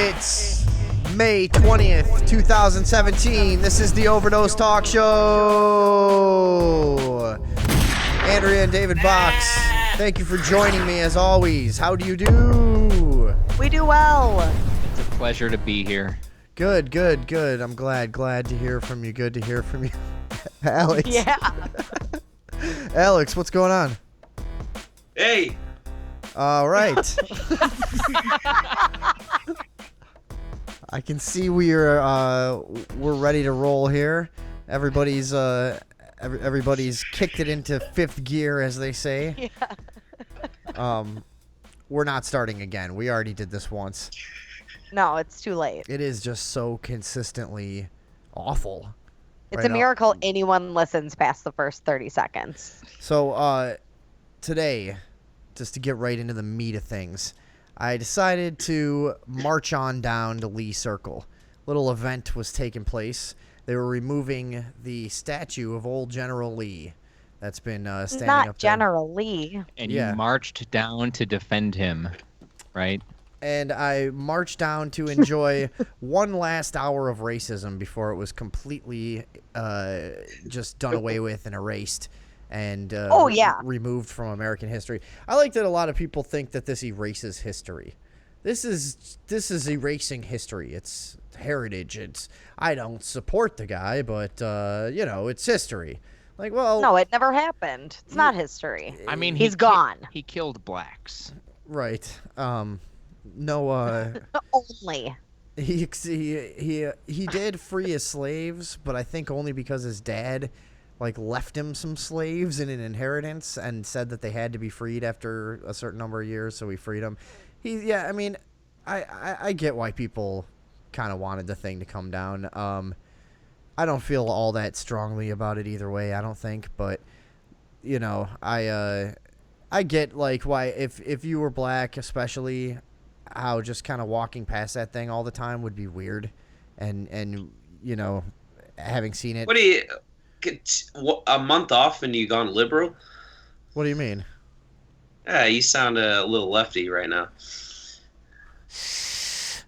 It's May 20th, 2017. This is the Overdose Talk Show. Andrea and David Box, thank you for joining me as always. How do you do? We do well. It's a pleasure to be here. Good. I'm glad to hear from you. Good to hear from you. Alex. Yeah. Alex, what's going on? Hey. All right. I can see we're ready to roll here. Everybody's kicked it into fifth gear, as they say. Yeah. We're not starting again. We already did this once. No, it's too late. It is just so consistently awful. It's a miracle anyone listens past the first 30 seconds. So today, just to get right into the meat of things, I decided to march on down to Lee Circle. Little event was taking place. They were removing the statue of old General Lee that's been standing Not up there. General Lee. And Yeah. you marched down to defend him, right? And I marched down to enjoy one last hour of racism before it was completely just done away with and erased and removed from American history. I like that a lot of people think that this erases history. This is erasing history. It's heritage. I don't support the guy, but it's history. Like, well, No, it never happened. It's not history. I mean, He's gone. He killed blacks. right. No. Only. He did free his slaves, but I think only because his dad left him some slaves in an inheritance and said that they had to be freed after a certain number of years, so he freed them. I mean, I get why people kind of wanted the thing to come down. I don't feel all that strongly about it either way, I don't think, but I get why if you were black especially, how just kind of walking past that thing all the time would be weird, and having seen it. What do you a month off and you gone liberal? What do you mean? Yeah, you sound a little lefty right now.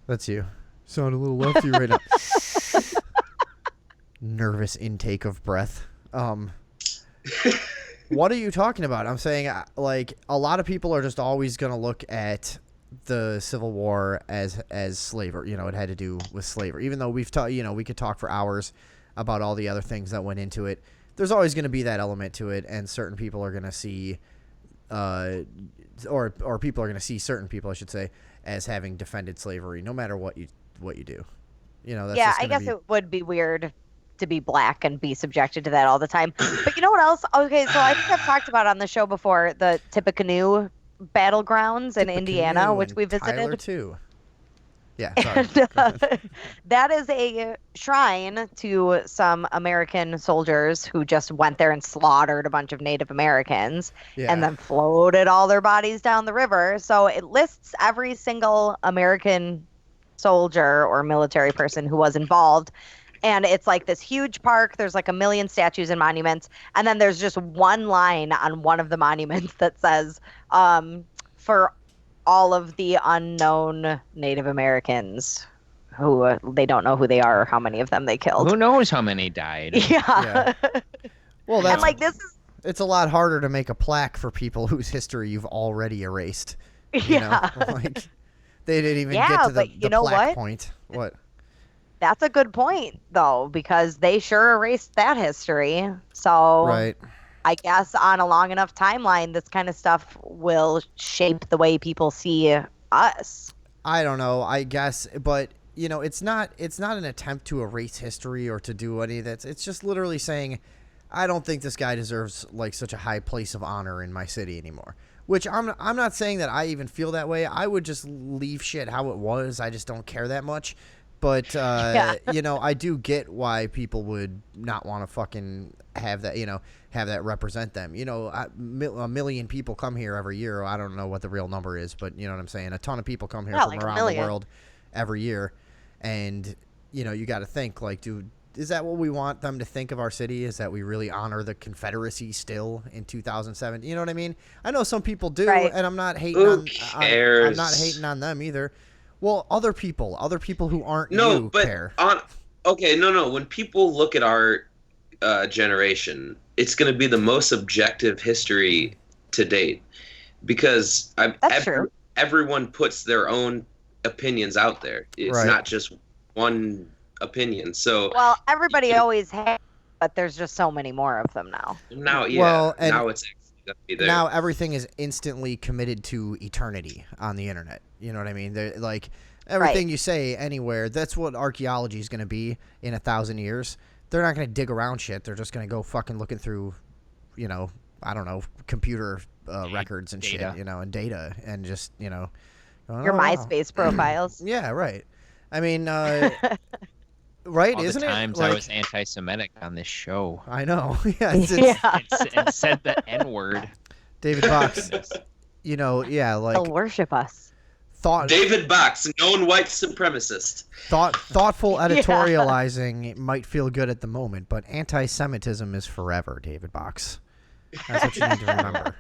That's you. Sound a little lefty right now. Nervous intake of breath. What are you talking about? I'm saying a lot of people are just always going to look at the Civil War as slavery. It had to do with slavery. Even though we could talk for hours about all the other things that went into it. There's always going to be that element to it, and certain people are going to see, or people are going to see certain people, I should say, as having defended slavery, no matter what you do. That's I guess it would be weird to be black and be subjected to that all the time. But you know what else? Okay, so I think I've talked about on the show before the Tippecanoe battlegrounds in Indiana, which we visited. Tyler too. Yeah, sorry. And, that is a shrine to some American soldiers who just went there and slaughtered a bunch of Native Americans and then floated all their bodies down the river. So it lists every single American soldier or military person who was involved. And it's this huge park. There's 1 million statues and monuments. And then there's just one line on one of the monuments that says, for all of the unknown Native Americans who they don't know who they are or how many of them they killed. Who knows how many died? Yeah. Well, that's and this is. It's a lot harder to make a plaque for people whose history you've already erased. Yeah. They didn't even get to the plaque point. What? That's a good point, though, because they sure erased that history. So right. I guess on a long enough timeline, this kind of stuff will shape the way people see us. I don't know, I guess, but it's not an attempt to erase history or to do any of that. It's just literally saying, I don't think this guy deserves such a high place of honor in my city anymore. Which I'm not saying that I even feel that way. I would just leave shit how it was. I just don't care that much. But, I do get why people would not want to fucking have that, have that represent them. A million people come here every year. I don't know what the real number is, but you know what I'm saying? A ton of people come here from around the world every year. And, you got to think, is that what we want them to think of our city? Is that we really honor the Confederacy still in 2007? You know what I mean? I know some people do, and I'm not hating I'm not hating on them either. Well, other people who aren't No, you but care. no. When people look at our generation, it's going to be the most objective history to date because true. everyone puts their own opinions out there. It's Right. not just one opinion. So Well, everybody always has, but there's just so many more of them now. now, Well, and now it's actually going to be there. now everything is instantly committed to eternity on the internet. You know what I mean? They're, like everything you say anywhere, that's what archaeology is going to be in 1,000 years. They're not going to dig around shit. They're just going to go fucking looking through, I don't know, computer records and Data. shit, and data and just, Your oh, wow. MySpace profiles. Yeah, right. I mean, right, All isn't the it? times I was anti-Semitic on this show I know. Yeah, it's Yeah. and said the N-word. David Box. Goodness. They'll worship us. David Box, known white supremacist. Thoughtful editorializing might feel good at the moment, but anti-Semitism is forever, David Box. That's what you need to remember.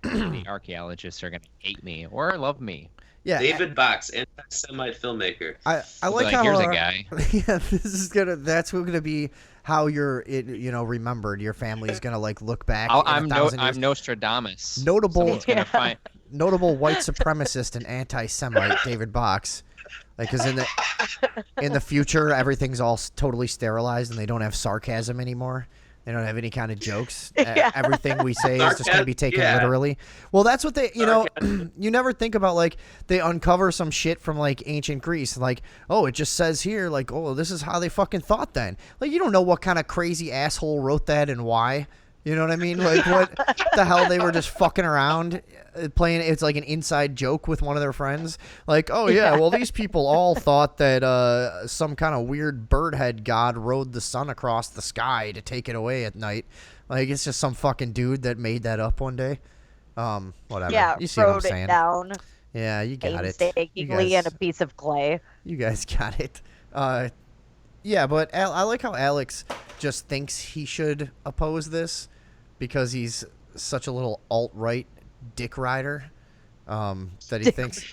The archaeologists are going to hate me or love me. Yeah, David Box, anti-Semite filmmaker. I They'll like be how here's a guy. yeah, that's gonna be how you're remembered. Your family's gonna look back. I'm 1,000 years. Nostradamus. Notable- Someone's gonna find. Notable white supremacist and anti-Semite David Box. Because in the future everything's all totally sterilized and they don't have sarcasm anymore. They don't have any kind of jokes. Yeah. Everything we say is just going to be taken Yeah. literally. Well, that's what they, you never think about, they uncover some shit from, ancient Greece. It just says here, this is how they fucking thought then. You don't know what kind of crazy asshole wrote that and why. You know what I mean? What the hell they were just fucking around playing. It's like an inside joke with one of their friends. Well, these people all thought that some kind of weird bird head god rode the sun across the sky to take it away at night. It's just some fucking dude that made that up one day. Whatever. Yeah, You see what I'm wrote saying? it down Yeah, you got it. painstakingly in a piece of clay. You guys got it. Yeah, but I like how Alex just thinks he should oppose this because he's such a little alt-right dick rider that he thinks...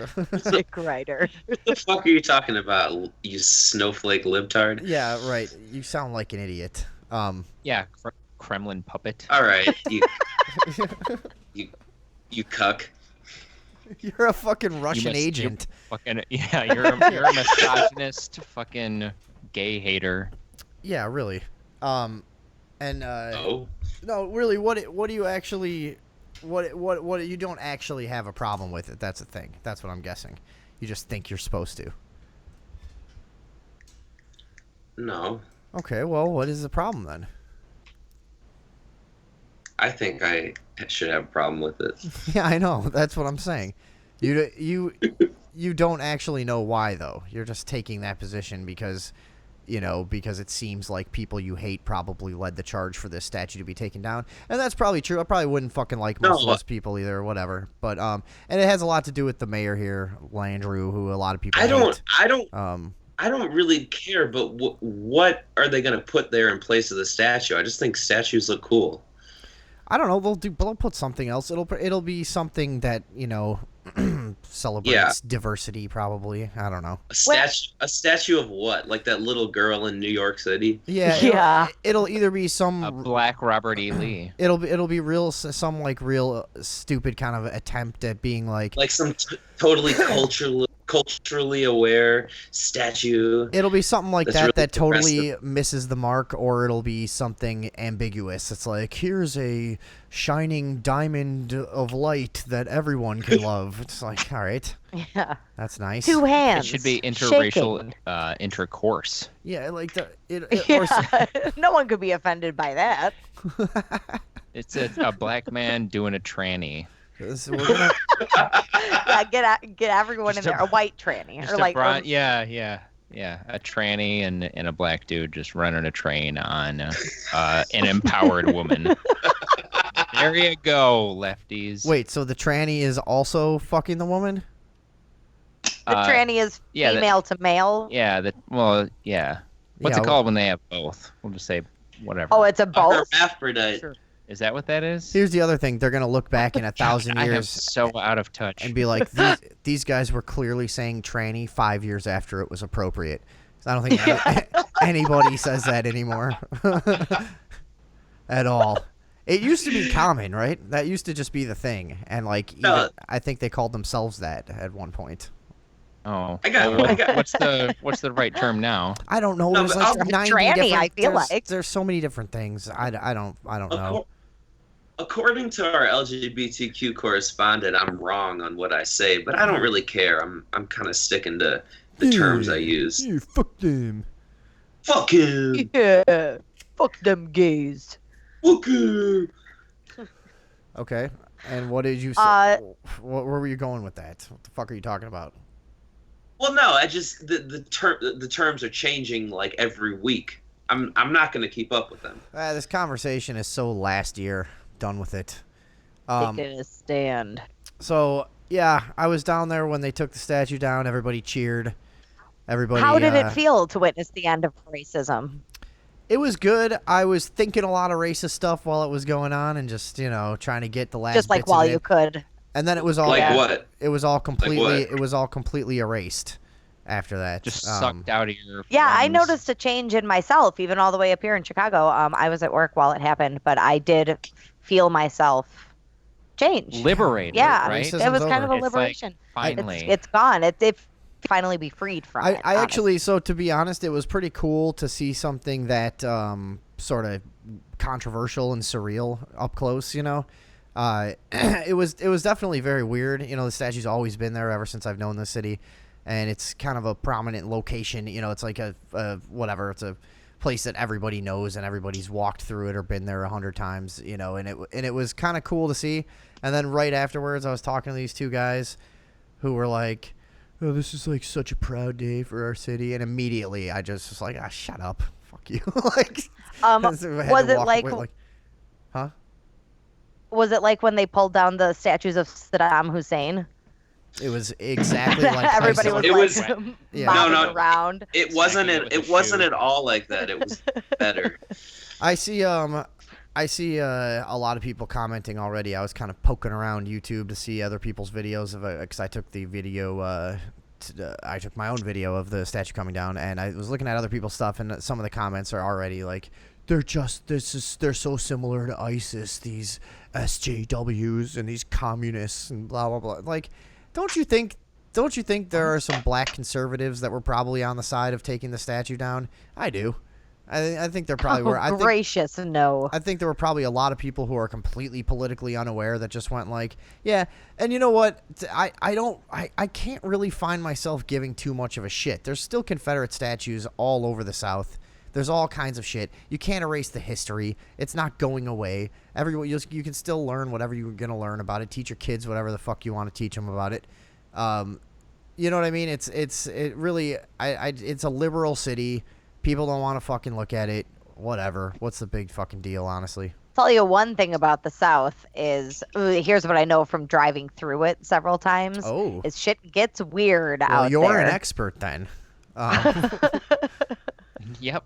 Dick Rider. What the fuck are you talking about, you snowflake libtard? Yeah, right. You sound like an idiot. Yeah, Kremlin puppet. All right, you cuck. You're a fucking Russian You agent. fucking you're a misogynist, fucking gay hater. Yeah, really. And Oh, no, really, what do you actually... What you don't actually have a problem with it. That's the thing. That's what I'm guessing. You just think you're supposed to. no. Okay, well, what is the problem then? I think I should have a problem with it. Yeah, I know. That's what I'm saying. You don't actually know why though. You're just taking that position because it seems like people you hate probably led the charge for this statue to be taken down, and that's probably true. I probably wouldn't fucking like most of those people either, or whatever. But and it has a lot to do with the mayor here, Landrew, who a lot of people hate. I don't really care, but what are they going to put there in place of the statue? I just think statues look cool. I don't know. They'll put something else. It'll be something that celebrates diversity. Probably. I don't know. A statue of what? Like that little girl in New York City? Yeah. It'll either be A some black Robert E. Lee. It'll be real real stupid kind of attempt at being like some totally culturally aware statue. It'll be something like That's that really that totally progressive. misses the mark, or it'll be something ambiguous. It's like, here's a shining diamond of light that everyone can love. It's like, all right, Yeah. that's nice. Two hands. It should be interracial shaking. intercourse. Yeah, like the Yeah. No one could be offended by that. It's a black man doing a tranny. So we're gonna, Yeah, get everyone Just in there. A white tranny. Just Or like a tranny and a black dude just running a train on an empowered woman. There you go, lefties. wait. So the tranny is also fucking the woman? the tranny is yeah, female to male. Yeah. What's Yeah, it called when they have both? We'll just say whatever. Oh, it's a A both. hermaphrodite. Sure. Is that what that is? Here's the other thing: they're gonna look back in 1,000 I am years so out of touch. and be like, these guys were clearly saying tranny 5 years after it was appropriate. So I don't think anybody says that anymore at all. It used to be common, right? That used to just be the thing, and like even, I think they called themselves that at one point. Oh, I got- what's the right term now? I don't know. No, There's but like 90 tranny, different. I feel like. There's so many different things. I don't know. According to our LGBTQ correspondent, I'm wrong on what I say, but I don't really care. I'm kind of sticking to the terms I use. Yeah, fuck them. Fuck him. Yeah. Fuck them gays. Fuck him. Okay. And what did you say? Where were you going with that? What the fuck are you talking about? Well, no, I just the terms are changing like every week. I'm not going to keep up with them. This conversation is so last year. Done with it. Taking a stand. So yeah, I was down there when they took the statue down. Everybody cheered. Everybody. How did it feel to witness the end of racism? It was good. I was thinking a lot of racist stuff while it was going on, and just trying to get the last. Just like bits of while it. you could. And then it was all Like what? It was all completely. what? It was all completely erased after that. Just sucked out of your. Yeah, I lungs. noticed a change in myself, even all the way up here in Chicago. I was at work while it happened, but I did feel myself change. Liberated. Yeah, right. Racism's it was kind of a It's like, liberation. finally. It's gone. It finally be freed from it. I actually, so to be honest, it was pretty cool to see something that sort of controversial and surreal up close. It was definitely very weird. The statue's always been there ever since I've known this city, and it's kind of a prominent location. It's like a whatever. It's a place that everybody knows and everybody's walked through it or been there 100 times. And it was kind of cool to see. And then right afterwards, I was talking to these two guys who were like, "Oh, this is like such a proud day for our city," and immediately I just was like, shut up, fuck you. Like, was it like, huh? Was it like when they pulled down the statues of Saddam Hussein? It was exactly like Everybody was It like was- Yeah. mobbing No, around. It wasn't. Smacking It with a wasn't shoe. at all like that. It was better. I see a lot of people commenting already. I was kind of poking around YouTube to see other people's videos of it because I took the video. I took my own video of the statue coming down, and I was looking at other people's stuff, and some of the comments are already like, they're so similar to ISIS, these SJWs and these communists and blah blah blah. Like, don't you think there are some black conservatives that were probably on the side of taking the statue down? I do. I think there probably were. Gracious, no. I think there were probably a lot of people who are completely politically unaware that just went like, yeah. And you know what? I can't really find myself giving too much of a shit. There's still Confederate statues all over the South. There's all kinds of shit. You can't erase the history. It's not going away. Everyone, you can still learn whatever you're gonna learn about it. Teach your kids whatever the fuck you want to teach them about it. You know what I mean? It's a liberal city. People don't want to fucking look at it. Whatever. What's the big fucking deal, honestly? Tell you one thing about the South is here's what I know from driving through it several times. Oh. Is shit gets weird Well, out you're there. an expert then. Yep.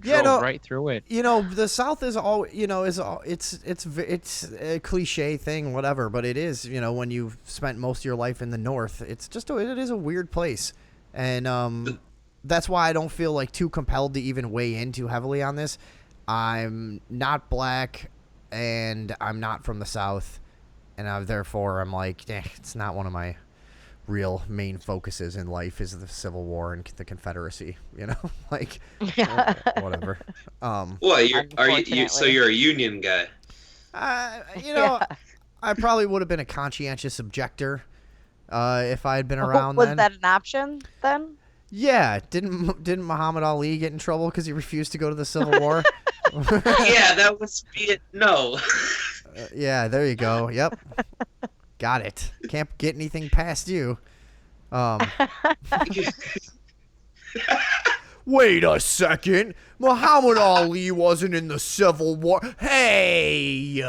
Yeah, Drove no, right through it. the South is all, it's a cliche thing, whatever, but it is, when you've spent most of your life in the North, it is a weird place. And that's why I don't feel like too compelled to even weigh in too heavily on this. I'm not black and I'm not from the South, and therefore I'm like, it's not one of my real main focuses in life is the Civil War and the Confederacy, like whatever. Well, so you're a Union guy. Yeah. I probably would have been a conscientious objector if I had been around Was then. that an option then? Yeah, didn't Muhammad Ali get in trouble because he refused to go to the Civil War? Yeah, that was no. Yeah, there you go. Yep. Got it. Can't get anything past you. Wait a second. Muhammad Ali wasn't in the Civil War. Hey!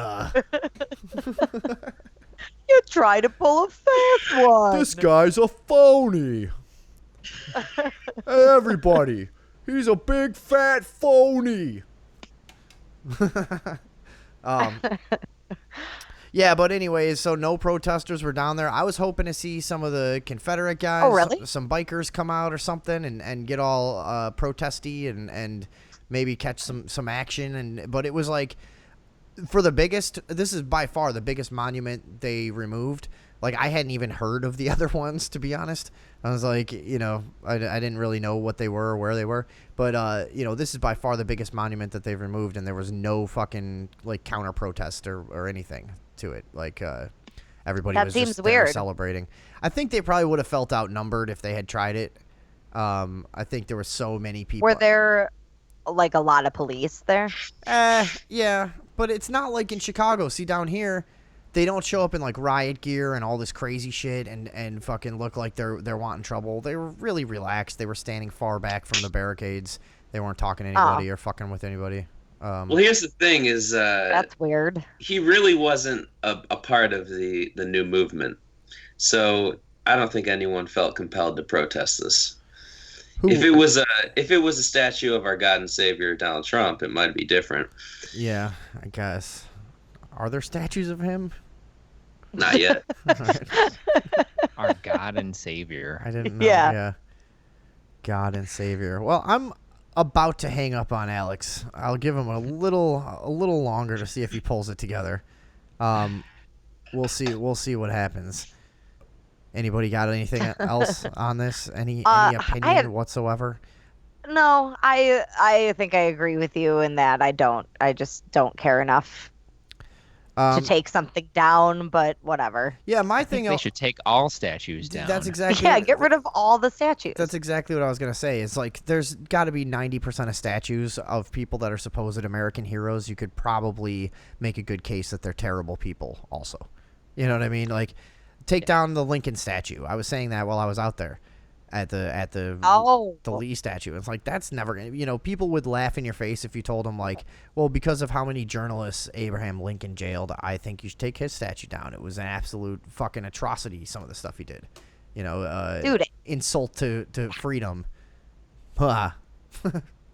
You try to pull a fast one. This guy's a phony. Hey, everybody. He's a big fat phony. Um, yeah, but anyways, so no protesters were down there. I was hoping to see some of the Confederate guys, Oh, really? some bikers come out or something and get all protesty and maybe catch some action. But it was like, for the biggest, this is by far the biggest monument they removed. Like, I hadn't even heard of the other ones, to be honest. I was like, I didn't really know what they were or where they were. But, this is by far the biggest monument that they've removed, and there was no fucking, like, counter-protest or anything to it. Like, everybody That was seems just there weird. celebrating. I think they probably would have felt outnumbered if they had tried it. I think there were so many people. Were there like a lot of police there? Yeah, but it's not like in Chicago. See, down here, they don't show up in like riot gear and all this crazy shit and fucking look like they're wanting trouble. They were really relaxed. They were standing far back from the barricades. They weren't talking to anybody or fucking with anybody. Well, here's the thing: is That's weird. he really wasn't a part of the new movement, so I don't think anyone felt compelled to protest this. If it was a statue of our God and Savior Donald Trump, it might be different. Yeah, I guess. Are there statues of him? Not yet. Our God and Savior. I didn't know. Yeah. Yeah. God and Savior. Well, I'm about to hang up on Alex. I'll give him a little longer to see if he pulls it together. We'll see what happens. Anybody got anything else on this? Any opinion whatsoever? No, I think I agree with you in that I just don't care enough to take something down, but whatever. Yeah, my I thing. think they should take all statues down. That's exactly. Yeah, get rid of all the statues. That's exactly what I was gonna say. It's like there's got to be 90% of statues of people that are supposed American heroes. You could probably make a good case that they're terrible people. Also, you know what I mean? Like, take down the Lincoln statue. I was saying that while I was out there at the Lee statue. It's like, that's never gonna. People would laugh in your face if you told them, like, well, because of how many journalists Abraham Lincoln jailed, I think you should take his statue down. It was an absolute fucking atrocity, some of the stuff he did. Dude, insult to freedom. Huh.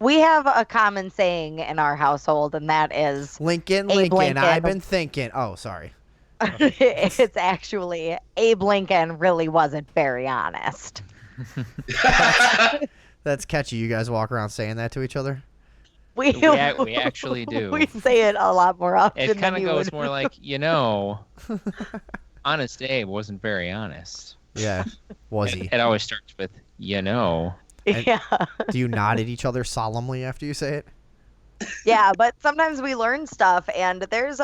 we have a common saying in our household, and that is Lincoln. Lincoln. I've been thinking. Oh, sorry. It's actually Abe Lincoln really wasn't very honest. That's catchy. You guys walk around saying that to each other? We actually do. We say it a lot more often. It kind of than goes would. more like, Honest Abe wasn't very honest. Yeah. Was he? It always starts with, Yeah. Do you nod at each other solemnly after you say it? Yeah, but sometimes we learn stuff, and there's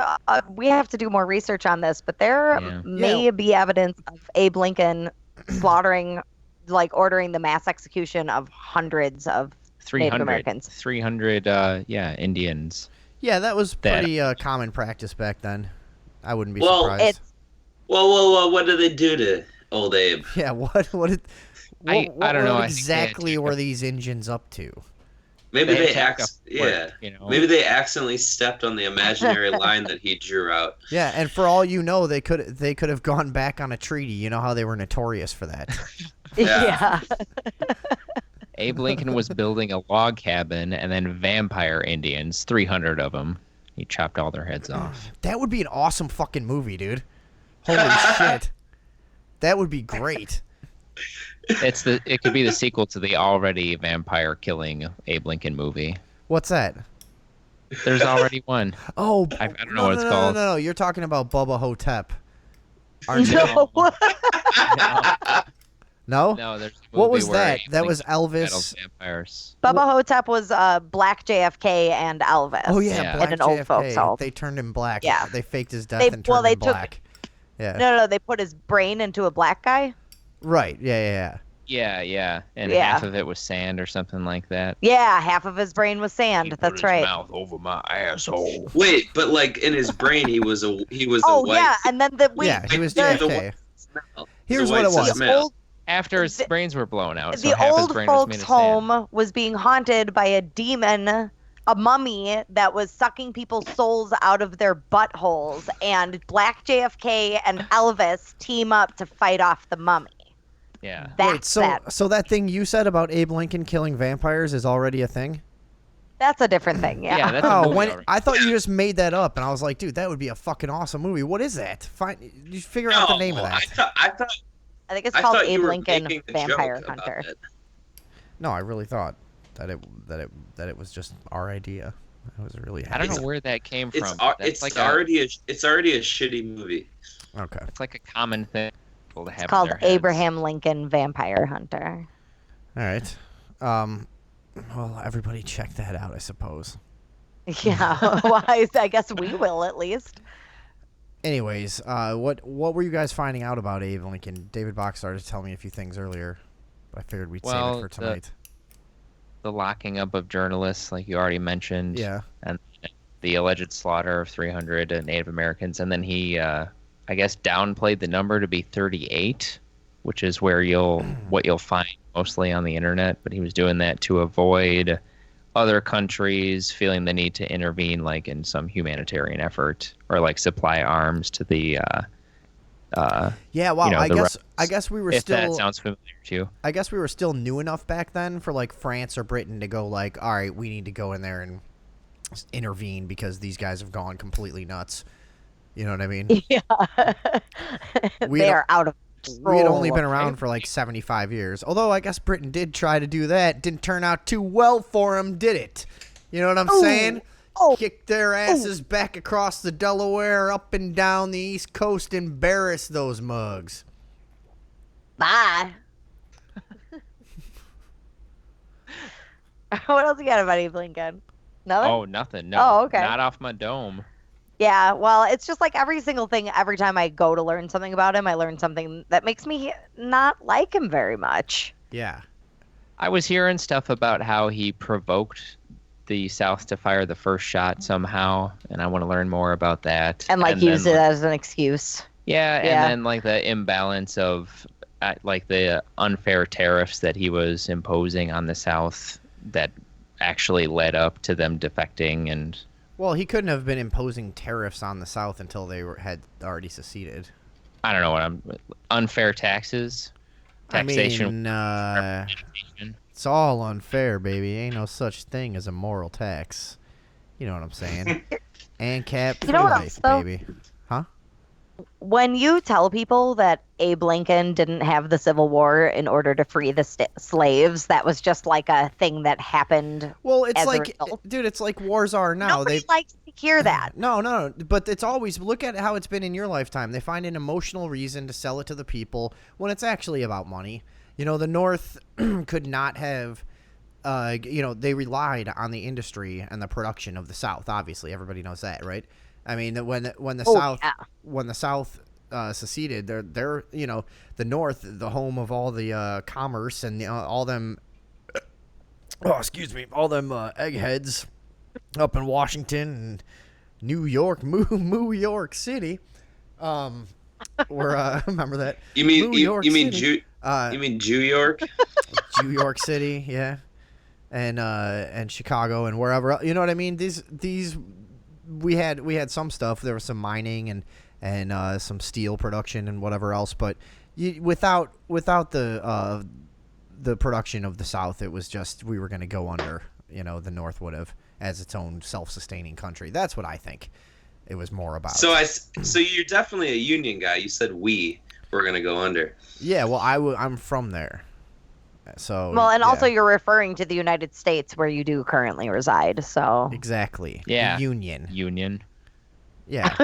we have to do more research on this, but there may be evidence of Abe Lincoln ordering the mass execution of hundreds of Native Americans. 300, Indians. Yeah, that was pretty common practice back then. I wouldn't be surprised. Well, what did they do to old Abe? Yeah, what I don't know. What exactly were these Indians up to? Maybe maybe they accidentally stepped on the imaginary line that he drew out. Yeah, and for all you know, they could have gone back on a treaty. You know how they were notorious for that. Yeah. Abe Lincoln was building a log cabin, and then vampire Indians, 300 of them, he chopped all their heads off. That would be an awesome fucking movie, dude. Holy shit. That would be great. It could be the sequel to the already vampire killing Abe Lincoln movie. What's that? There's already one. Oh, I don't know what it's called. No, you're talking about Bubba Hotep. Aren't you? No? No, there's a What movie was where that? Abe That was Lincoln battles Elvis. vampires. Bubba Hotep was Black JFK and Elvis. Oh yeah, Black in an old folks' JFK. home. They turned him black. Yeah. They faked his death and turned him black. Yeah. No, they put his brain into a black guy. Right. Yeah. Yeah. And half of it was sand or something like that. Yeah, half of his brain was sand. He put That's his right. mouth over my asshole. Wait, but like in his brain, he was a Oh white. yeah, and then Yeah, he was the- JFK. Here's what it was. After his brains were blown out, so The half his old brain was made folks' of sand. home was being haunted by a demon, a mummy that was sucking people's souls out of their buttholes, and Black JFK and Elvis team up to fight off the mummy. Yeah. Wait, so that thing you said about Abe Lincoln killing vampires is already a thing? That's a different thing. Yeah. Yeah, that's a Oh, movie when already. I thought you just made that up, and I was like, dude, that would be a fucking awesome movie. What is that? You figure out the name of that. I think it's I called thought you Abe were Lincoln making a Vampire joke about Hunter. it. No, I really thought that it was just our idea. I was really happy. I don't know where that came from. It's already a shitty movie. Okay. It's like a common thing people to have It's called in their heads. Abraham Lincoln Vampire Hunter. All right. Well, everybody check that out, I suppose. Yeah, well, I guess we will at least. Anyways, what were you guys finding out about Abe Lincoln? David Bach started to tell me a few things earlier, but I figured we'd save it for tonight. The locking up of journalists, like you already mentioned. Yeah. And the alleged slaughter of 300 Native Americans. And then he, I guess, downplayed the number to be 38, which is where what you'll find mostly on the internet. But he was doing that to avoid other countries feeling the need to intervene, like in some humanitarian effort, or like supply arms to the yeah, well, I guess we were if still. that sounds familiar to you. I guess we were still new enough back then for like France or Britain to go like, all right, we need to go in there and intervene because these guys have gone completely nuts. You know what I mean? Yeah. They are out of control. We had only been around for like 75 years. Although I guess Britain did try to do that. Didn't turn out too well for them, did it? You know what I'm saying? Oh. Kick their asses back across the Delaware, up and down the East Coast, embarrass those mugs. Bye. What else you got about Abe Lincoln? Nothing? Oh, nothing. No. Oh, okay. Not off my dome. Yeah, well, it's just like every single thing, every time I go to learn something about him, I learn something that makes me not like him very much. Yeah. I was hearing stuff about how he provoked the South to fire the first shot somehow, and I want to learn more about that. And like use it as an excuse. Yeah, and then like the imbalance of like the unfair tariffs that he was imposing on the South that actually led up to them defecting. And Well, he couldn't have been imposing tariffs on the South until they had already seceded. I don't know what unfair taxes, taxation. I mean, it's all unfair, baby. Ain't no such thing as a moral tax. You know what I'm saying? ANCAP for life, baby. Huh? When you tell people that Abe Lincoln didn't have the Civil War in order to free the slaves, that was just like a thing that happened. Well, it's like, dude, it's like wars are now. Nobody likes to hear that. No, but it's always, look at how it's been in your lifetime. They find an emotional reason to sell it to the people when it's actually about money. You know, the North could not have, they relied on the industry and the production of the South. Obviously, everybody knows that, right? I mean, when the South seceded, they're the North, the home of all the commerce and all them. All them eggheads up in Washington and New York, New York City. Remember that? You mean New you mean City. You mean New York? New York City, yeah, and Chicago and wherever. You know what I mean? These we had some stuff. There was some mining and some steel production and whatever else. But without the production of the South, it was just we were going to go under. The North would have as its own self-sustaining country. That's what I think it was more about. So you're definitely a union guy. You said we were going to go under. Yeah, well, I'm from there. So also you're referring to the United States where you do currently reside. So exactly, yeah, union. Yeah,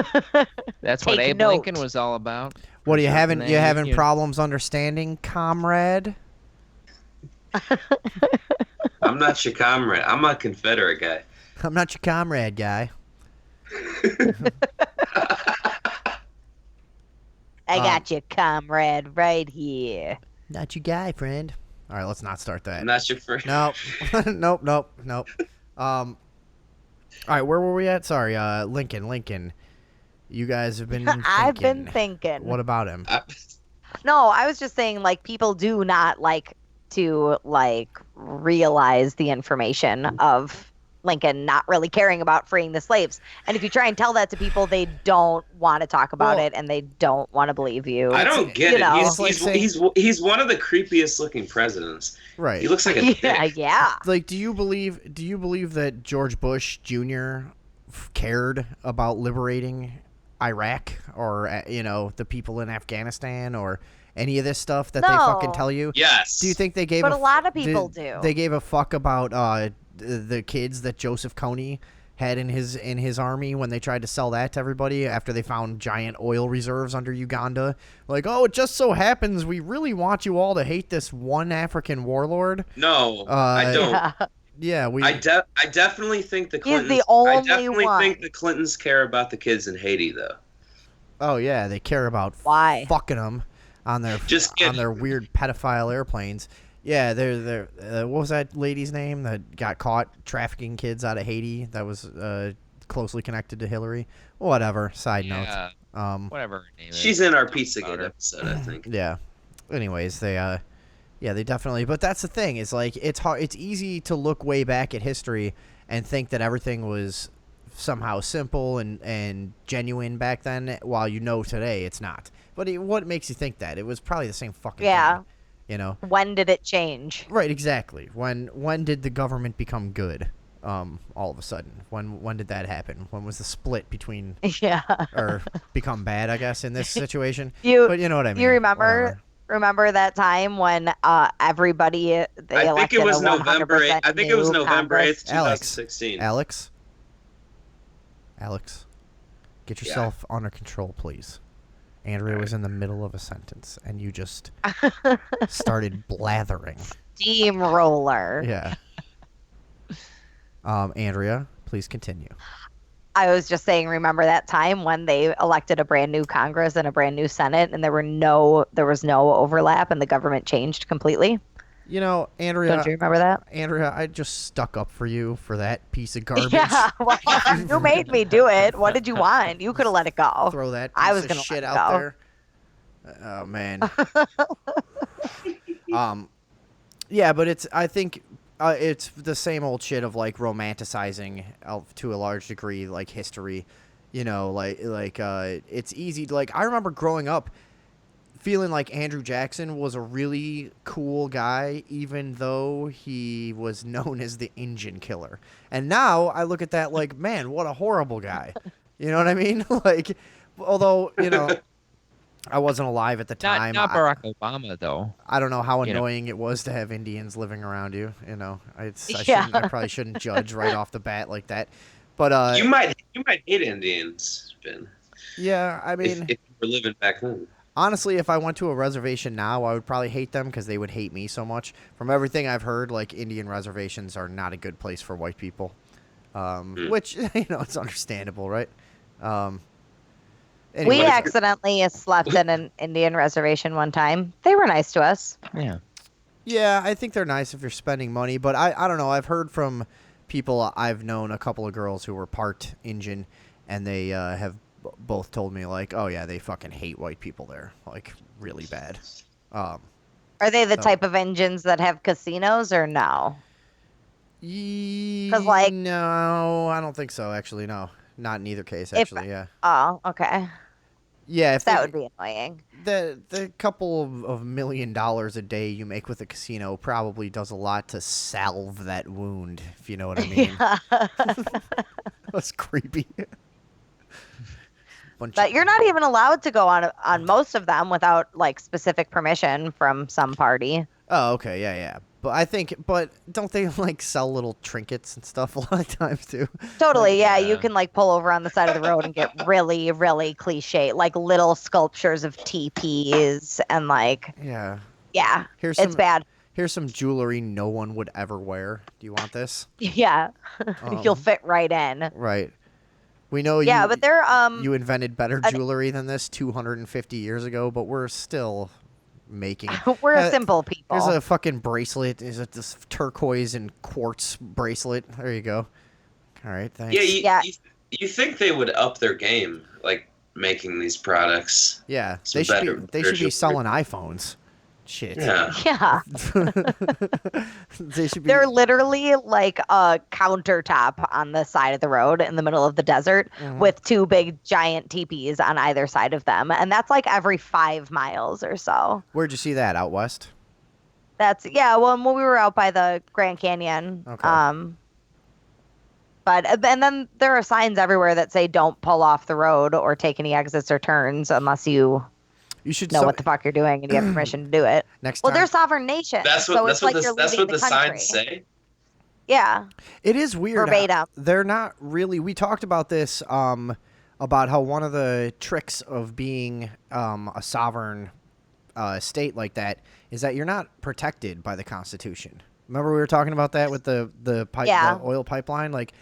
that's what Abe Lincoln was all about. What are you having problems understanding, comrade? I'm not your comrade. I'm a Confederate guy. I'm not your comrade guy. I got you, comrade, right here. Not your guy, friend. All right, let's not start that. I'm not your friend. Nope. Nope. All right, where were we at? Sorry, Lincoln. You guys have been thinking. I've been thinking. What about him? No, I was just saying, like, people do not like to, like, realize the information of Lincoln not really caring about freeing the slaves. And if you try and tell that to people, they don't want to talk about it and they don't want to believe you. I don't get it. He's one of the creepiest looking presidents. Right. He looks like a dick. Yeah. Like, do you believe that George Bush Jr. cared about liberating Iraq or the people in Afghanistan or any of this stuff that they fucking tell you? Yes. Do you think they gave? But a lot of people do. They gave a fuck about the kids that Joseph Kony had in his army when they tried to sell that to everybody after they found giant oil reserves under Uganda. Like, oh, it just so happens we really want you all to hate this one African warlord. No, I don't. Yeah, I definitely think the Clintons. He's the only I definitely one. think the Clintons care about the kids in Haiti, though. Oh yeah, they care about fucking them on their weird pedophile airplanes. Yeah, they're what was that lady's name that got caught trafficking kids out of Haiti? That was closely connected to Hillary. Whatever. Side note. Whatever her name is. She's in our Pizzagate episode, I think. Yeah. Anyways, they definitely. But that's the thing. Is like it's hard. It's easy to look way back at history and think that everything was somehow simple and genuine back then, while today it's not. But what makes you think that? It was probably the same fucking thing. When did it change? Right, exactly. When did the government become good? All of a sudden, when did that happen? When was the split between or become bad? I guess in this situation, but you know what I mean. You remember that time when everybody I think it was November 8th, 2016. Alex, get yourself under control, please. Andrea was in the middle of a sentence, and you just started blathering. Steamroller. Yeah. Andrea, please continue. I was just saying, remember that time when they elected a brand new Congress and a brand new Senate, and there was no overlap, and the government changed completely? Andrea. Don't you remember that? Andrea, I just stuck up for you for that piece of garbage. Yeah, well, you made me do it. What did you want? You could have let it go. Throw that piece of shit out there. Oh man. Yeah, but I think it's the same old shit of like romanticizing to a large degree like history. It's easy to, I remember growing up feeling like Andrew Jackson was a really cool guy, even though he was known as the engine killer. And now I look at that like, man, what a horrible guy. You know what I mean? Although, I wasn't alive at the time. Not Barack Obama, though. I don't know how annoying it was to have Indians living around you. I probably shouldn't judge right off the bat like that. But you might hate Indians, Ben. Yeah, I mean, if you were living back then. Honestly, if I went to a reservation now, I would probably hate them because they would hate me so much. From everything I've heard, Indian reservations are not a good place for white people, which it's understandable, right? We accidentally slept in an Indian reservation one time. They were nice to us. Yeah. Yeah, I think they're nice if you're spending money, but I don't know. I've heard from people, I've known a couple of girls who were part Indian, and they have both told me oh yeah, they fucking hate white people there, really bad. Are they the type of Indians that have casinos or no? Because no, I don't think so. Actually, no, not in either case. Actually, yeah. Oh, okay. Yeah, that would be annoying. The couple of $1 million a day you make with a casino probably does a lot to salve that wound, if you know what I mean. Yeah. That's creepy. But you're not even allowed to go on most of them without specific permission from some party. Oh, okay, yeah. But don't they sell little trinkets and stuff a lot of times too? Totally, yeah. You can pull over on the side of the road and get really, really cliche, little sculptures of teepees and yeah. It's bad. Here's some jewelry no one would ever wear. Do you want this? Yeah, you'll fit right in. Right. We know but they're you invented better jewelry than this 250 years ago, but we're still making. We're simple people. Here's a fucking bracelet. Is it this turquoise and quartz bracelet? There you go. All right, thanks. Yeah, you think they would up their game, making these products? Yeah, they should be selling iPhones. Shit. Yeah. Yeah. They should be. They're literally like a countertop on the side of the road in the middle of the desert with two big giant teepees on either side of them. And that's like every 5 miles or so. Where'd you see that? Out west? Well, when we were out by the Grand Canyon. Okay. But and then there are signs everywhere that say don't pull off the road or take any exits or turns unless you should know what the fuck you're doing and you have permission to do it. Next Well, time. they're sovereign nations. That's what the signs say. Yeah. It is weird. Verbatim. They're not really. We talked about this about how one of the tricks of being a sovereign state like that is that you're not protected by the Constitution. Remember we were talking about that with the oil pipeline? Like,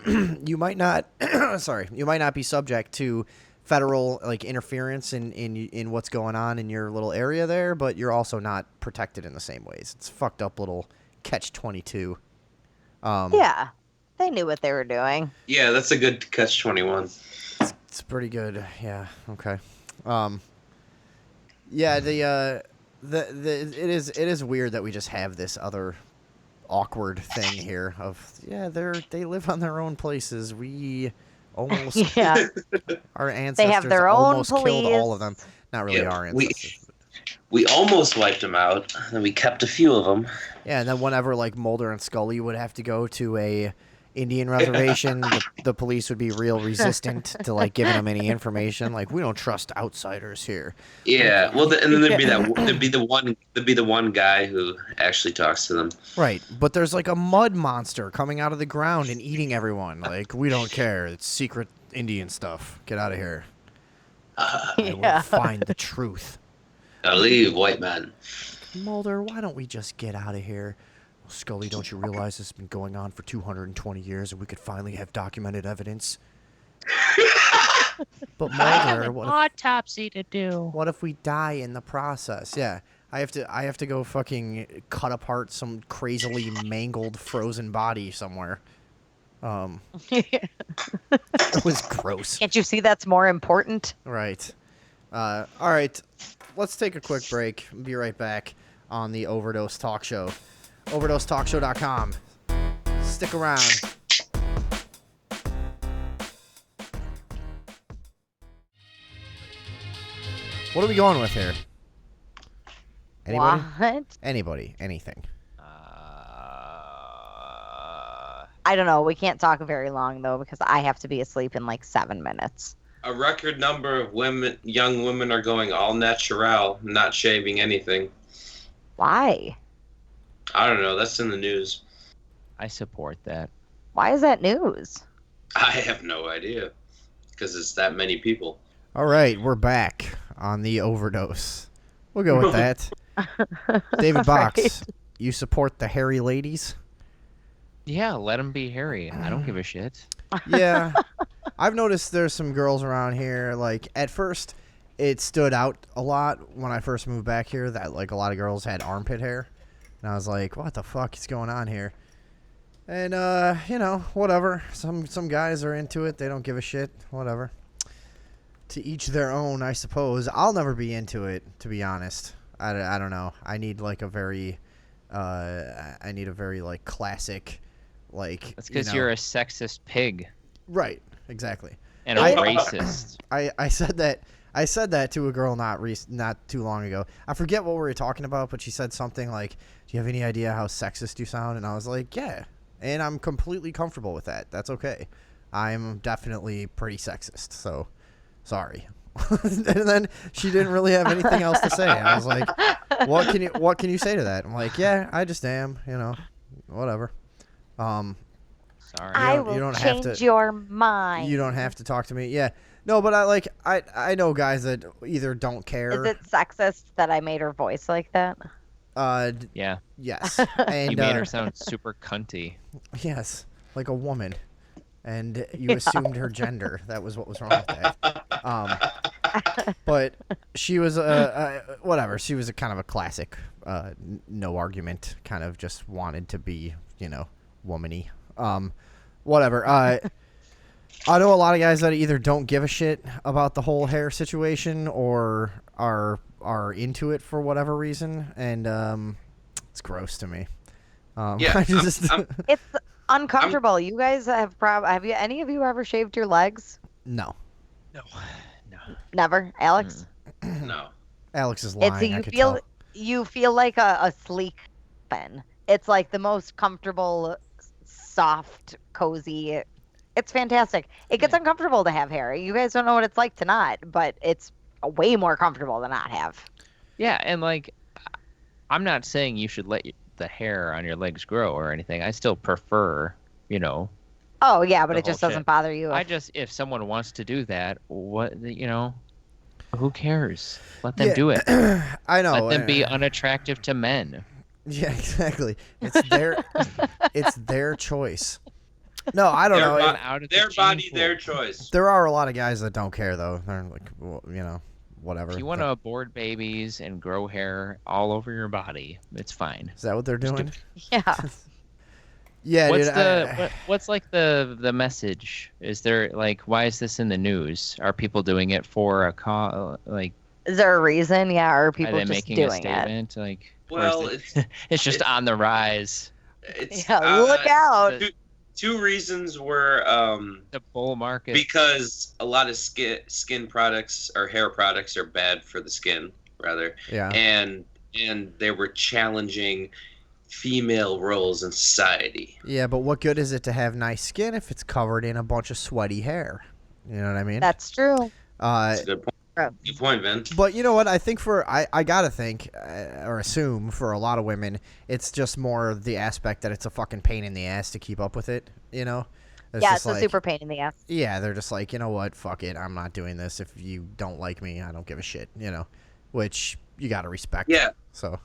you might not. You might not be subject to federal like interference in what's going on in your little area there, but you're also not protected in the same ways. It's a fucked up little catch-22. Yeah, they knew what they were doing. Yeah, that's a good catch-21. It's pretty good. Yeah. Okay. Yeah. It is weird that we just have this other awkward thing here of they live on their own places. We almost our ancestors they have their own almost police. killed all of them. Not really our ancestors. We almost wiped them out, and we kept a few of them. Yeah, and then whenever like Mulder and Scully would have to go to a Indian reservation, the police would be real resistant to like giving them any information. Like, we don't trust outsiders here. Yeah, well, and then there'd be the one guy who actually talks to them. Right, but there's like a mud monster coming out of the ground and eating everyone. Like, we don't care. It's secret Indian stuff. Get out of here. I will find the truth. I leave, white man. Mulder, why don't we just get out of here? Scully, don't you realize this has been going on for 220 years and we could finally have documented evidence? But Mulder, autopsy to do. What if we die in the process? Yeah, I have to go fucking cut apart some crazily mangled frozen body somewhere. It was gross. Can't you see that's more important? Right. All right. Let's take a quick break. Be right back on the Overdose Talk Show. OverdoseTalkShow.com. Stick around. What are we going with here? Anybody? What? Anybody? Anything? I don't know. We can't talk very long though because I have to be asleep in like 7 minutes. A record number of young women are going all natural, not shaving anything. Why? I don't know. That's in the news. I support that. Why is that news? I have no idea. Because it's that many people. All right, we're back on the Overdose. We'll go with that. David Box, Right. You support the hairy ladies? Yeah, let them be hairy. I don't give a shit. Yeah. I've noticed there's some girls around here, like, at first, it stood out a lot when I first moved back here that, like, a lot of girls had armpit hair. And I was like, what the fuck is going on here? And, whatever. Some guys are into it. They don't give a shit. Whatever. To each their own, I suppose. I'll never be into it, to be honest. I don't know. I need, like, a very, like, classic, like... That's because you're a sexist pig. Right. Exactly. And a racist. I said that. I said that to a girl not too long ago. I forget what we were talking about, but she said something like, "Do you have any idea how sexist you sound?" And I was like, "Yeah," and I'm completely comfortable with that. That's okay. I'm definitely pretty sexist, so sorry. And then she didn't really have anything else to say. I was like, "What can you say to that?" I'm like, "Yeah, I just am. Whatever." Sorry. I will change your mind. You don't have to talk to me. Yeah. No, but I know guys that either don't care. Is it sexist that I made her voice like that? Yeah. Yes. And You made her sound super cunty. yes, like a woman. And you assumed her gender. That was what was wrong with that. But she was whatever. She was a kind of a classic no argument, kind of just wanted to be, womany. Whatever. I know a lot of guys that either don't give a shit about the whole hair situation or are are into it for whatever reason, and it's gross to me. Yeah, I just It's uncomfortable. You guys have you any of you ever shaved your legs? no. No. Never, Alex. no. Alex is lying. It's I could tell. you feel like a sleek pen. It's like the most comfortable, soft, cozy. It's fantastic. It gets uncomfortable to have hair. You guys don't know what it's like to not, but it's way more comfortable to not have. Yeah, and like, I'm not saying you should let the hair on your legs grow or anything. I still prefer, Oh yeah, but the it just whole doesn't shit. bother you. If someone wants to do that, who cares? Let them do it. I know. Let them be unattractive to men. Yeah, exactly. It's their choice. No, I don't know. Out of Their the body, gene pool. their choice. There are a lot of guys that don't care though. They're like, well, whatever. If you want to abort babies and grow hair all over your body, it's fine. Is that what they're doing? Yeah. Yeah, What's dude. what's like the message? Is there like, why is this in the news? Are people doing it for a like? Is there a reason? Yeah, or are Are people they just making doing a statement? Like, Well, or is it's just on the rise. It's Yeah, look out. Two reasons were The bull market. because a lot of skin products or hair products are bad for the skin, rather. Yeah. And they were challenging female roles in society. Yeah, but what good is it to have nice skin if it's covered in a bunch of sweaty hair? You know what I mean? That's true. That's a good point. Good point, Vin. But you know what? I think I gotta think or assume for a lot of women, it's just more the aspect that it's a fucking pain in the ass to keep up with it. It's It's a super pain in the ass. Yeah, they're just like, you know what? Fuck it. I'm not doing this. If you don't like me, I don't give a shit. Which you gotta respect. Yeah. So.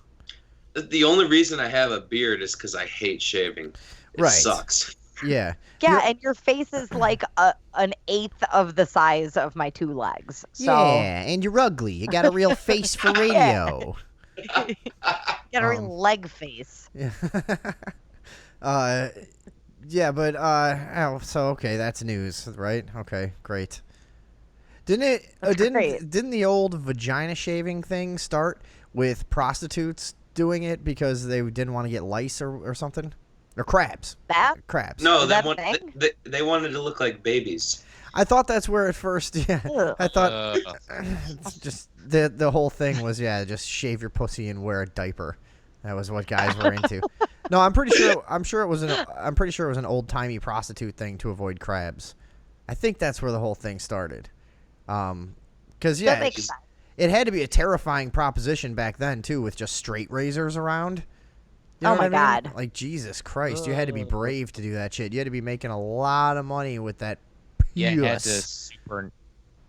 The only reason I have a beard is because I hate shaving. It Right. sucks. Yeah. Yeah, and your face is like an eighth of the size of my two legs. So Yeah, and you're ugly. You got a real face for radio. you got a real leg face. Yeah. Yeah, but so okay, that's news, right? Okay, great. Didn't the old vagina shaving thing start with prostitutes doing it because they didn't want to get lice or something? Or crabs. Crabs. No, Is that a thing? they wanted to look like babies. I thought that's where at first, yeah. Ugh. I thought it's just the whole thing was, just shave your pussy and wear a diaper. That was what guys were into. No, I'm pretty sure it was an old-timey prostitute thing to avoid crabs. I think that's where the whole thing started. Cuz That makes sense. it had to be a terrifying proposition back then too, with just straight razors around. You know Oh my what I mean? God. Like, Jesus Christ, you had to be brave to do that shit. You had to be making a lot of money with that You had pus.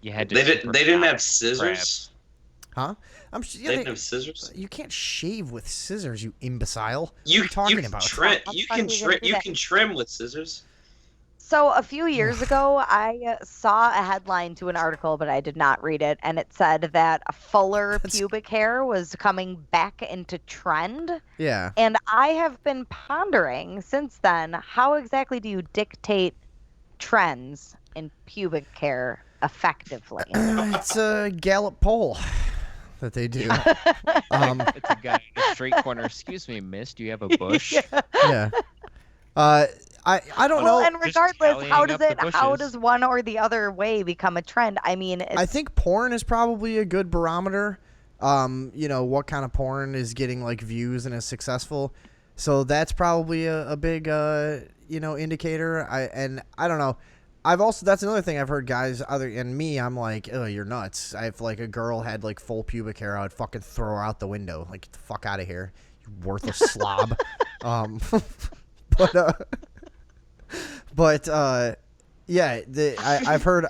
They didn't have scissors. Huh? I'm They didn't have scissors. You can't shave with scissors, you imbecile. You what are you talking can about? trim. How the You fuck can are you trim. gonna do You that? can trim with scissors. So a few years ago, I saw a headline to an article, but I did not read it, and it said that a fuller pubic hair was coming back into trend. Yeah. And I have been pondering since then, how exactly do you dictate trends in pubic hair effectively? It's a Gallup poll that they do. It's a guy in a street corner. Excuse me, miss, do you have a bush? Yeah. I don't Well, know. and regardless, how tallying does up the how bushes. does one or the other way become a trend? I mean, I think porn is probably a good barometer. What kind of porn is getting like views and is successful. So that's probably a big indicator. I don't know. That's another thing I've heard guys and me, I'm like, oh, you're nuts. If like a girl had like full pubic hair, I would fucking throw her out the window. Like, get the fuck out of here, you worthless slob. I've heard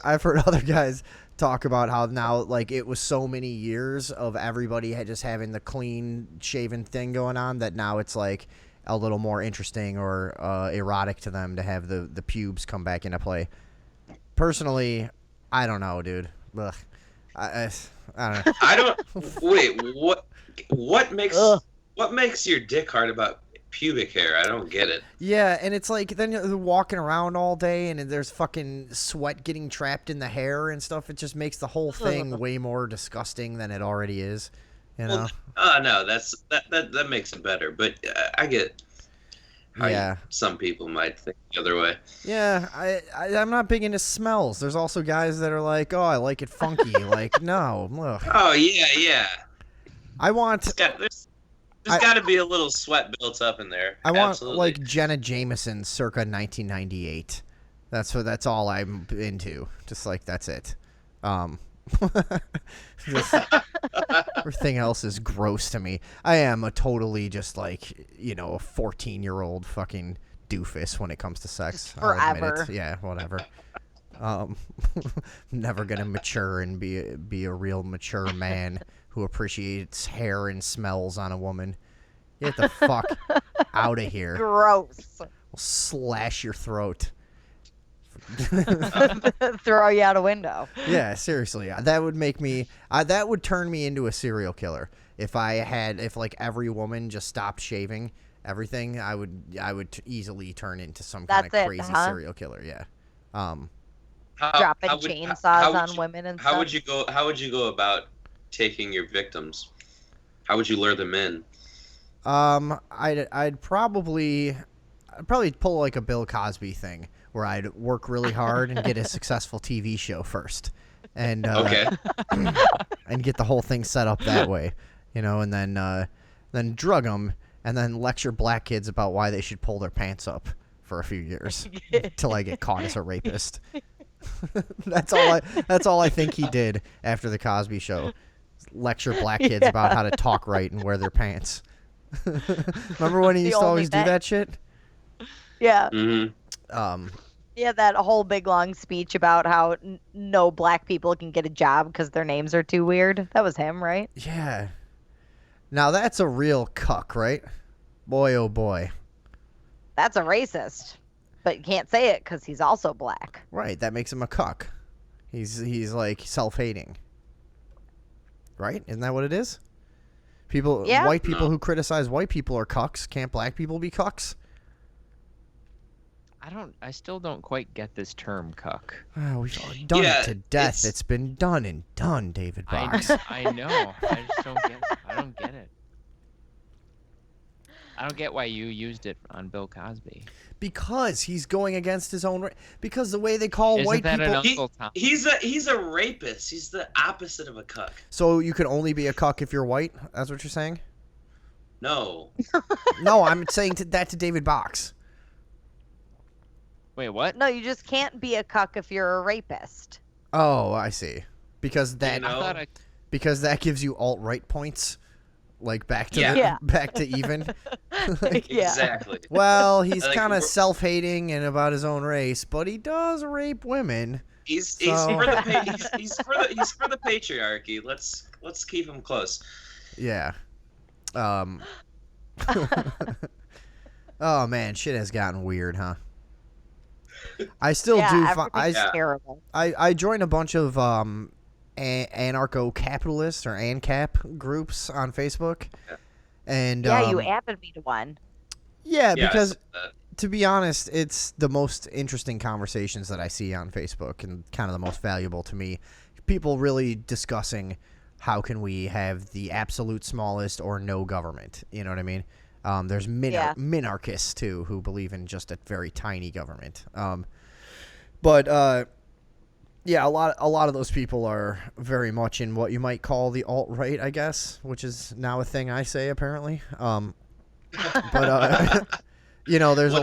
other guys talk about how now, like, it was so many years of everybody just having the clean shaven thing going on that now it's like a little more interesting or erotic to them to have the pubes come back into play. Personally, I don't know, dude. Ugh. I don't know. I don't. Wait. What makes your dick hard about pubic hair? I don't get it. Yeah, and it's like then you're walking around all day and there's fucking sweat getting trapped in the hair and stuff. It just makes the whole thing way more disgusting than it already is. You know? No, that makes it better. But I get how some people might think the other way. Yeah, I'm not big into smells. There's also guys that are like, oh, I like it funky. Like, no. Ugh. Oh, yeah. I want... There's got to be a little sweat built up in there. I want, Absolutely. like, Jenna Jameson circa 1998. That's all I'm into. Just, like, that's it. Everything else is gross to me. I am a totally just, like, you know, a 14-year-old fucking doofus when it comes to sex. I'll admit it. Yeah, whatever. Never gonna mature and be a real mature man who appreciates hair and smells on a woman. Get the fuck out of here. Gross. I'll slash your throat. Throw you out a window. Yeah, seriously. That would make me that would turn me into a serial killer. If like every woman just stopped shaving everything, I would easily turn into some kind of crazy serial killer. Yeah. Dropping chainsaws on women and stuff. How would you go about taking your victims? How would you lure them in? I'd probably pull like a Bill Cosby thing where I'd work really hard and get a successful TV show first, and and get the whole thing set up that way, you know, and then drug them and then lecture black kids about why they should pull their pants up for a few years till I get caught as a rapist. That's all I think he did after the Cosby Show. Lecture black kids about how to talk right and wear their pants. Remember when he used to always do that shit? Yeah. Mm-hmm. Yeah, that whole big long speech about how no black people can get a job because their names are too weird. That was him, right? Yeah. Now that's a real cuck, right? Boy, oh boy. That's a racist, but you can't say it because he's also black. Right, that makes him a cuck. He's like self-hating. Right? Isn't that what it is? White people who criticize white people are cucks. Can't black people be cucks? I still don't quite get this term cuck. Oh, we've done it to death. It's been done and done, David Box. I know. I just don't get it. I don't get it. I don't get why you used it on Bill Cosby. Because he's going against his own... Because the way they call white people... An Uncle Tom? He's a rapist. He's the opposite of a cuck. So you can only be a cuck if you're white? That's what you're saying? No. No, I'm saying that to David Box. Wait, what? No, you just can't be a cuck if you're a rapist. Oh, I see. Because that because that gives you alt-right points. Like back to even. Exactly. Well, he's kind of self-hating and about his own race, but he does rape women. He's for the patriarchy. Let's keep him close. Yeah. Oh man, shit has gotten weird, huh? I still do. Terrible. I joined a bunch of anarcho-capitalists or ANCAP groups on Facebook, and you added me to one. Yeah, because to be honest, it's the most interesting conversations that I see on Facebook and kind of the most valuable to me. People really discussing how can we have the absolute smallest or no government. You know what I mean? There's minarchists too who believe in just a very tiny government. Yeah, a lot of those people are very much in what you might call the alt-right, I guess, which is now a thing I say apparently. You know, there's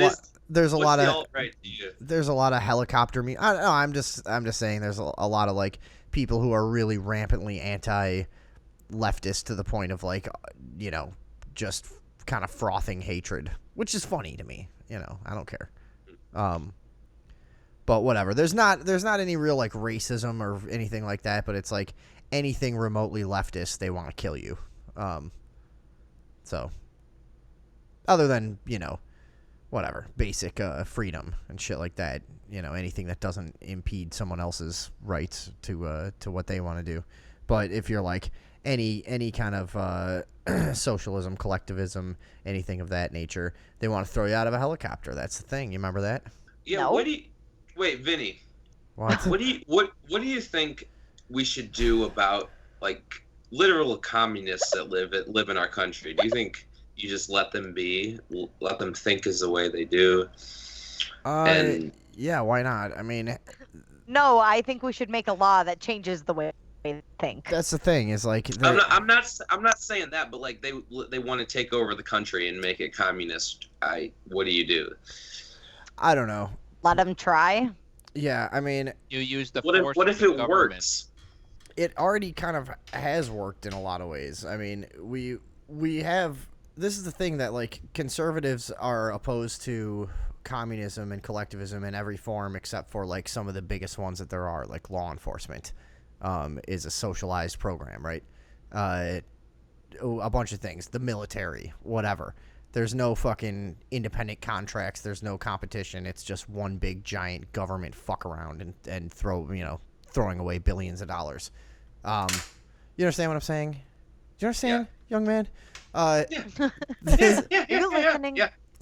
a lot of helicopter I don't know, I'm just saying there's a lot of like people who are really rampantly anti-leftist to the point of like, you know, just kind of frothing hatred, which is funny to me. You know, I don't care. But whatever. There's not any real like racism or anything like that, but it's like anything remotely leftist, they want to kill you. So other than, you know, whatever, basic freedom and shit like that, you know, anything that doesn't impede someone else's rights to what they want to do. But if you're like any kind of socialism, collectivism, anything of that nature, they want to throw you out of a helicopter. That's the thing. You remember that? Yeah. No. Wait, Vinny. What? What do you think we should do about like literal communists that live in our country. Do you think you just let them be, let them think as the way they do? And yeah, why not? I mean, no, I think we should make a law that changes the way they think. that's the thing. Is like I'm not saying that, but like they want to take over the country and make it communist. What do you do? I don't know. Let them try. Yeah, I mean, You use the What force if of the it government. works? it already kind of has worked in a lot of ways. I mean, we have, this is the thing that like conservatives are opposed to communism and collectivism in every form except for like some of the biggest ones that there are, like law enforcement is a socialized program, right? A bunch of things, the military, whatever. There's no fucking independent contracts. There's no competition. It's just one big giant government fuck around and throwing away billions of dollars. You understand what I'm saying? Do you understand, young man? Yeah.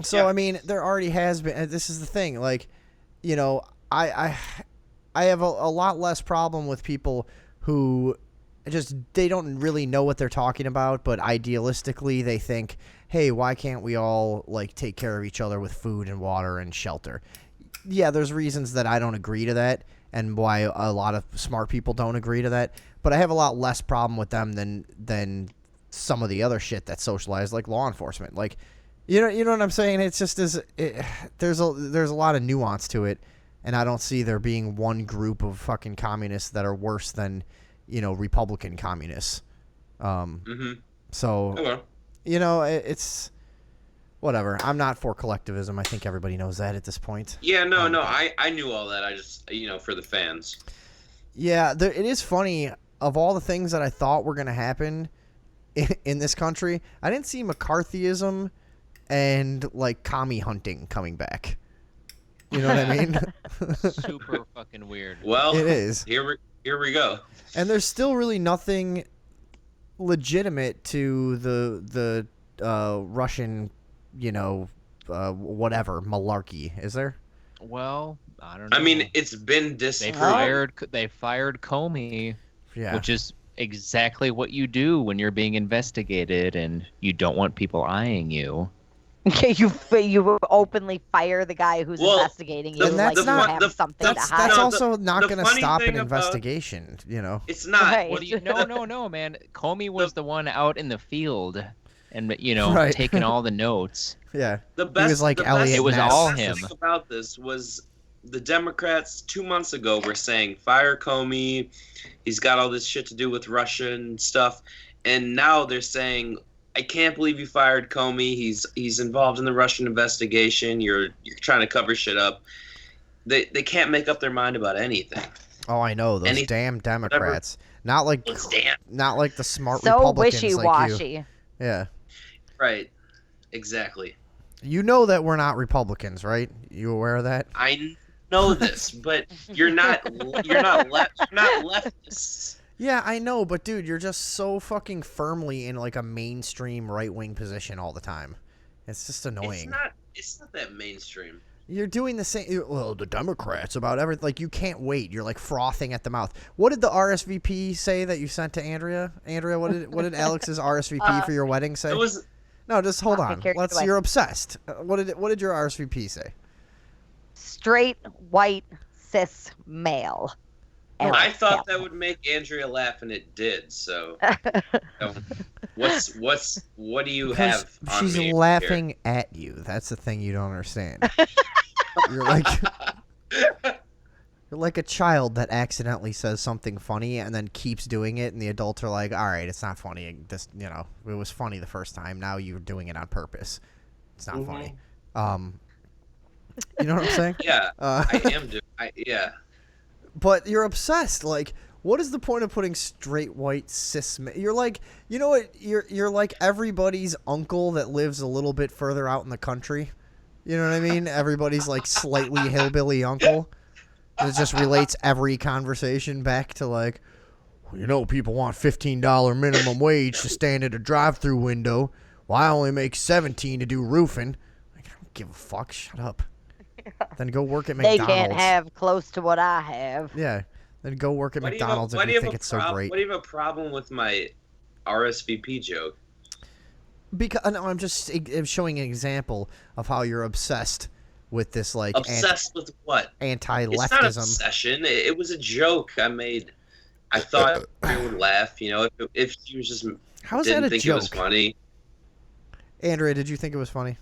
So, I mean, there already has been, this is the thing, like, I have a lot less problem with people who they don't really know what they're talking about, but idealistically they think, hey, why can't we all, like, take care of each other with food and water and shelter? Yeah, there's reasons that I don't agree to that and why a lot of smart people don't agree to that, but I have a lot less problem with them than some of the other shit that's socialized, like law enforcement. Like, you know what I'm saying? It's just there's a lot of nuance to it, and I don't see there being one group of fucking communists that are worse than, Republican communists. So, Okay. it's whatever. I'm not for collectivism. I think everybody knows that at this point. Yeah, no, I knew all that. I just, for the fans. Yeah, it is funny. Of all the things that I thought were going to happen in this country, I didn't see McCarthyism and, like, commie hunting coming back. You know what I mean? Super fucking weird. Well, it is. Here we go. And there's still really nothing legitimate to the Russian, whatever, malarkey, is there? Well, I don't know. I mean, it's been They fired Comey, Yeah. which is exactly what you do when you're being investigated and you don't want people eyeing you. You openly fire the guy who's investigating you. And that's like not- you have something to That's hide. also not going to funny stop thing an about- investigation, It's not. Right. What do you? No, man. Comey was the one out in the field, and Right. taking all the notes. Yeah. The He best. was like the Elliot best, It was Ness. all the best him. thing about this was the Democrats 2 months ago were saying fire Comey. He's got all this shit to do with Russian stuff, and now they're saying, I can't believe you fired Comey. He's involved in the Russian investigation. You're trying to cover shit up. They can't make up their mind about anything. Oh, I know, those damn Democrats. Not like the smart So Republicans like you. wishy-washy. Yeah. Right. Exactly. You know that we're not Republicans, right? You aware of that? I know this, but you're not leftists. Yeah, I know, but dude, you're just so fucking firmly in like a mainstream right-wing position all the time. It's just annoying. It's not that mainstream. You're doing the same. Well, the Democrats about everything. Like, you can't wait. You're like frothing at the mouth. What did the RSVP say that you sent to Andrea? Andrea, what did Alex's RSVP for your wedding say? It was. No, just hold on. carried away. You're obsessed. What did your RSVP say? Straight, white, cis, male. I thought that would make Andrea laugh, and it did. So, what do you have on She's me laughing at you. That's the thing you don't understand. You're like a child that accidentally says something funny and then keeps doing it, and the adults are like, "All right, it's not funny. This, it was funny the first time. Now you're doing it on purpose. It's not funny." You know what I'm saying? Yeah, I am doing. Yeah. But you're obsessed. Like, what is the point of putting straight white cis? You're like, you know what? You're like everybody's uncle that lives a little bit further out in the country. You know what I mean? Everybody's like slightly hillbilly uncle. It just relates every conversation back to like, people want $15 minimum wage to stand at a drive-through window. Well, I only make $17 to do roofing. Like, I don't give a fuck. Shut up. Then go work at They McDonald's. can't have close to what I have. Yeah. Then go work at McDonald's if you think it's so great. What do you have a problem with my RSVP joke. Because no, I'm just showing an example of how you're obsessed with this, like, obsessed with what? Anti-leftism. It's not obsession. It was a joke I made. I thought everyone would laugh. You know, if she was just how is didn't that a think joke? It was funny. Andrea, did you think it was funny?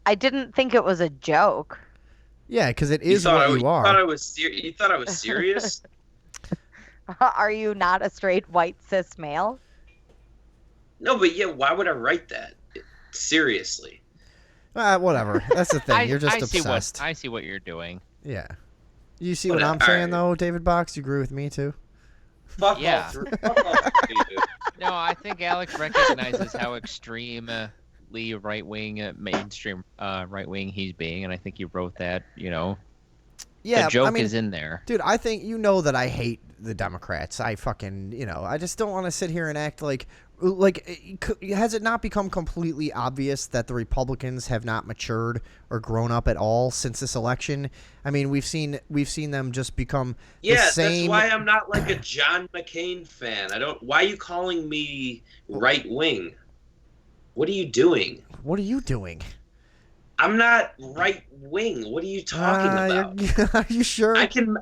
I didn't think it was a joke. Yeah, because it is what you are. You thought I was serious? Are you not a straight white cis male? No, but yeah, why would I write that? Seriously. Whatever. That's the thing. You're just obsessed. I see what you're doing. Yeah. You see what I'm saying, though, David Box? You agree with me, too? Fuck yeah. Fuck off, no, I think Alex recognizes how extremely right-wing, mainstream right-wing he's being, and I think you wrote that, you know. Yeah, the joke is in there. Dude, I think you know that I hate the Democrats. I fucking, you know, I just don't want to sit here and act like, has it not become completely obvious that the Republicans have not matured or grown up at all since this election? I mean, we've seen them just become the same. That's why I'm not like a John McCain fan. Why are you calling me right wing? What are you doing? What are you doing? I'm not right wing. What are you talking about? Are you sure? I can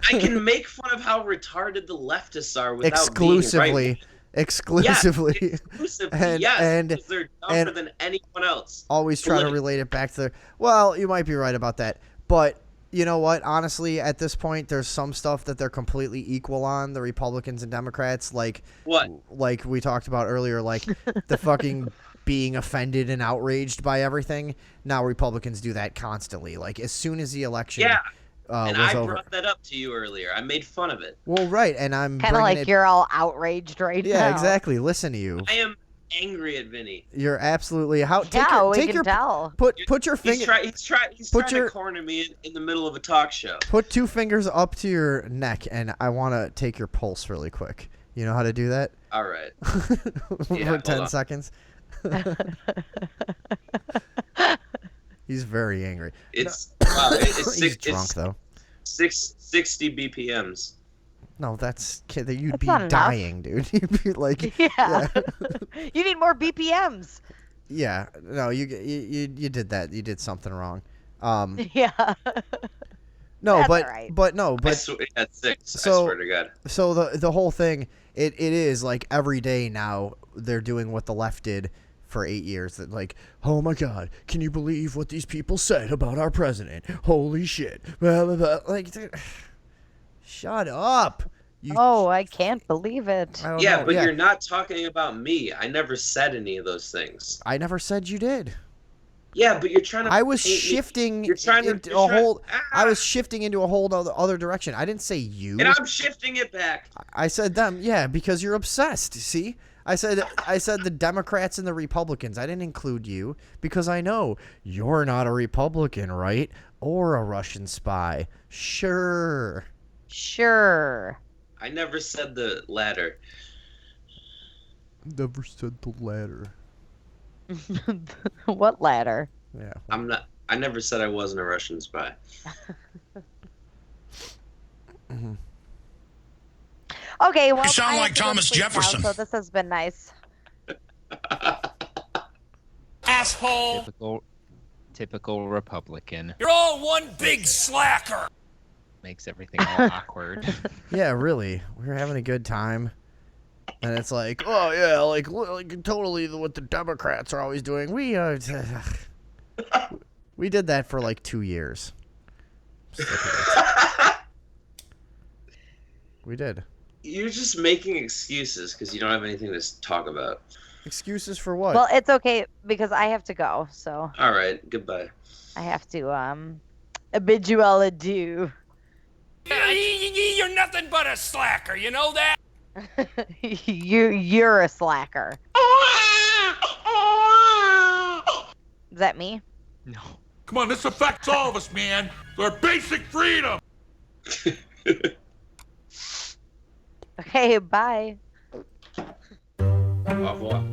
make fun of how retarded the leftists are without exclusively. being right. Exclusively. Yeah, exclusively. Yes, because they're dumber than anyone else. Always try to relate it back to their. Well, you might be right about that, but you know what? Honestly, at this point, there's some stuff that they're completely equal on, the Republicans and Democrats. Like what? Like we talked about earlier, like the fucking being offended and outraged by everything. Now Republicans do that constantly. Like as soon as the election. Yeah. Was I over. brought that up to you earlier. I made fun of it. Well, right, and I'm kind of like you're all outraged right now. Yeah, exactly. Listen to you. I am angry at Vinny. You're absolutely tell. Put your finger. He's trying to corner me in the middle of a talk show. Put 2 fingers up to your neck, and I want to take your pulse really quick. You know how to do that? All right. For 10 seconds. He's very angry. It's he's drunk though. 60 BPMs. No, you'd be not dying, dude. You'd be like, yeah. You need more BPMs. Yeah, no, you did that. You did something wrong. Yeah. No, That's but all right. but no, but I swear, at 6. I swear to God. So the whole thing, it is like every day now they're doing what the left did for 8 years. That like, oh my God, can you believe what these people said about our president? Holy shit! Blah, blah, blah. Like, dude, shut up. I can't believe it. Yeah, but you're not talking about me. I never said any of those things. I never said you did. Yeah, but you're trying to. I was shifting into a whole other direction. I didn't say you. And I'm shifting it back. I said them. Yeah, because you're obsessed. See, I said the Democrats and the Republicans. I didn't include you because I know you're not a Republican, right? Or a Russian spy. Sure. I never said the latter. Never said the latter. What ladder? Yeah. I never said I wasn't a Russian spy. Mm-hmm. Okay, well, you sound like Thomas Jefferson. Now, so this has been nice. Asshole. Typical Republican. You're all one big slacker. Makes everything all awkward. Yeah, really. We were having a good time. And it's like, oh yeah, like totally what the Democrats are always doing. We did that for like 2 years. We did. You're just making excuses because you don't have anything to talk about. Excuses for what? Well, it's okay because I have to go. So. All right. Goodbye. I have to bid you all adieu. You're nothing but a slacker. You know that. You're a slacker. Is that me? No. Come on, this affects all of us, man. Our basic freedom. Okay, bye. Au revoir.